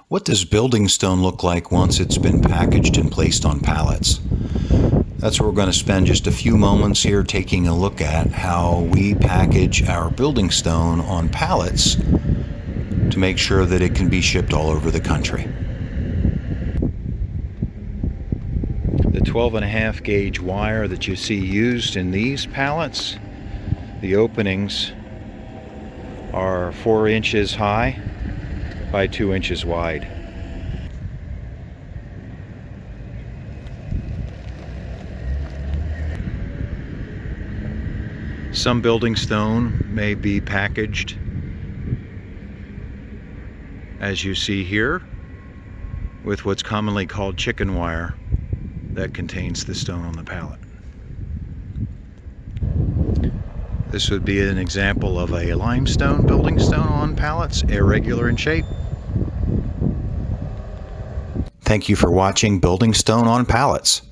What does building stone look like once it's been packaged and placed on pallets? That's where we're going to spend just a few moments here taking a look at how we package our building stone on pallets to make sure that it can be shipped all over the country. The 12.5 gauge wire that you see used in these pallets, the openings are 4 inches high by 2 inches wide. Some building stone may be packaged as you see here with what's commonly called chicken wire that contains the stone on the pallet. This would be an example of a limestone building stone on pallets, irregular in shape. Thank you for watching Building Stone on Pallets.